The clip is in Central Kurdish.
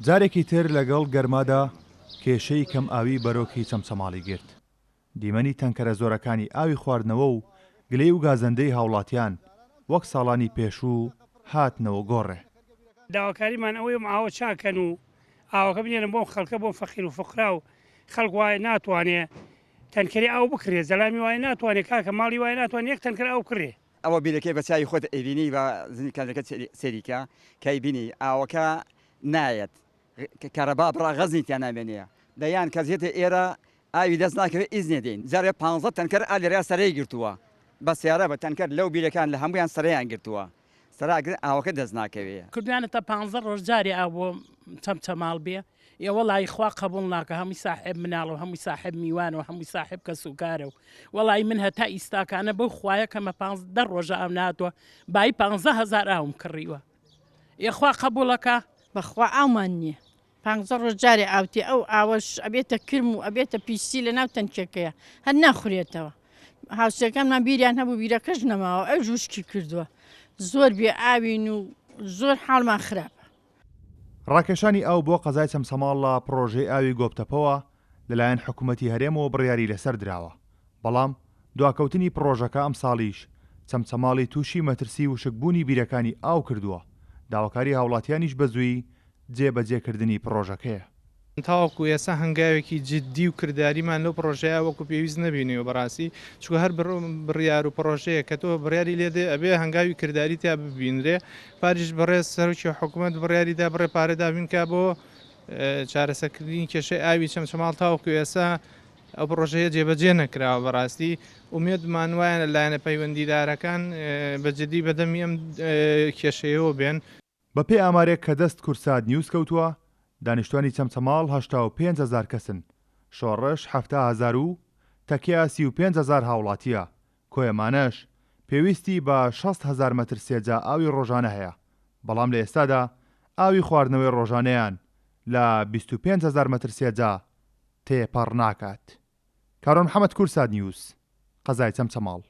جارێکی تر لەگەڵ گەرمادا کێشەی کەم ئاوی بەرۆکی چەمچەماڵی گرت. دیمەنی تەنکەرە زۆرەکانی ئاوی خواردنەوە و گلەی و گازەندەی هاوڵاتیان وەک ساڵانی پێشوو هاتنەوە گۆڕێ. داواکاریمان ئەوەی ئاوە چاکەن و ئاوەکە بنێنن بۆ خەڵکە بۆ فەقیر و فقرا و خەڵک وایە ناتوانێت تەنکەری ئاو بکرێت زەلامی وایە ناتوانێت کاکە ماڵی وایە ناتوانێت یەک تەنکەر ئاو کڕێ. ئەوە بیرەکەی بە چای خۆت ئەبینی بە زنیکانەکە سەریکە کەی بینی ئاوەکە نایەت کارەبا بڕا غەزنی تیان نامێنەیە دەیان کەزیێتە ئێرە ئاوی دەست ناکەوێت ئیزنێ دێن جارێ 15 تەنکەر ئالێریا سەرەی گرتووە بە سیارە بە تەنکەر لەو بیرەکان لە هەمویان سەرەیان گرتووە سەراگر ئاوەکە دەست ناکەوێت کردوانێتە 15 ڕۆژ جارێ ئاو بۆ چەمچەماڵ بێ ئێوە لای خوا قبول ناکە هەمووی ساحب مناڵ و هەمووی ساحب میوان و هەمووی ساحب کە سوکارە و وەڵی من هەتا ئیستاکانە بەو خوایە کەمە 15 ڕۆژە ئەو ناتوە بای 15,000 ئاوم کڕیوە ئێخوا قبولەکە بەخوا ئاومان نییە 15 ڕۆژ جارێ ئاوتی ئەو ئاوەش ئەبێتە کرم و ئەبێتە پیسی لە ناو تەنکێکەیە هەر ناخورێتەوە هاوسەکانمان بیریان هەبوو بیرەکەش نەماوە ئەو ژوشکی کردووە زۆر بێ ئاوین و زۆر حاڵمان خراپە. ڕاکێشانی ئاو بۆ قەزای چەمچەماڵە پرۆژەی ئاوی گۆبتەپەوە لەلایەن حکوومەتی هەرێمەوە بڕیاری لەسەر دراوە بەڵام دواکەوتنی پرۆژەکە ئەم ساڵیش چەمچەماڵی تووشی مەترسی و شکبوونی بیرەکانی ئاو کردووە داواکاری هاوڵاتیانیش بەزووی جێبەجێکردنی پرۆژەکەیە. تاوەکو ئێستا هەنگاوێکی جددی و کردداریمان لەو پرۆژەیە وەکو پێویست نبینیەوە بەڕاستی چکە هەر بڕیار و پرۆژەیە کە تۆ بڕیاری لێدێ ئەبێ هەنگاوی کردداری تا ببینرێ پاریش بەڕێز سەرکی حکوومەت بڕیاریدا بڕێ پارێدا بینکە بۆ چارەسەرکردنی کێشەی ئاوی چەمچەماڵ تاوەکو ئێستا ئەو پرۆژەیە جێبەجێ نەکراوە بەڕاستی ومێدمان وایە لەلایەنە پەیوەندیدارەکان بەجددی بەدەمی ئەم کێشەیەوە بێن. بەپێ ئامارێک کە دەست کورساد نیوز کەوتووە دانیشتوانی چەمچەماڵ 85,000 کەسن شۆڕش 7,000 و تەکیا 35,000 هاوڵاتیە کۆیەمانەش پێویستی بە 60,000 مەتر سێجا ئاوی ڕۆژانە هەیە بەڵام لە ئێستادا ئاوی خواردنەوەی ڕۆژانەیان لە 25,000 مەتر سێجا تێپەڕ ناکات. کارۆن محەممەد کورساد نیوز قەزای چەمچەماڵ.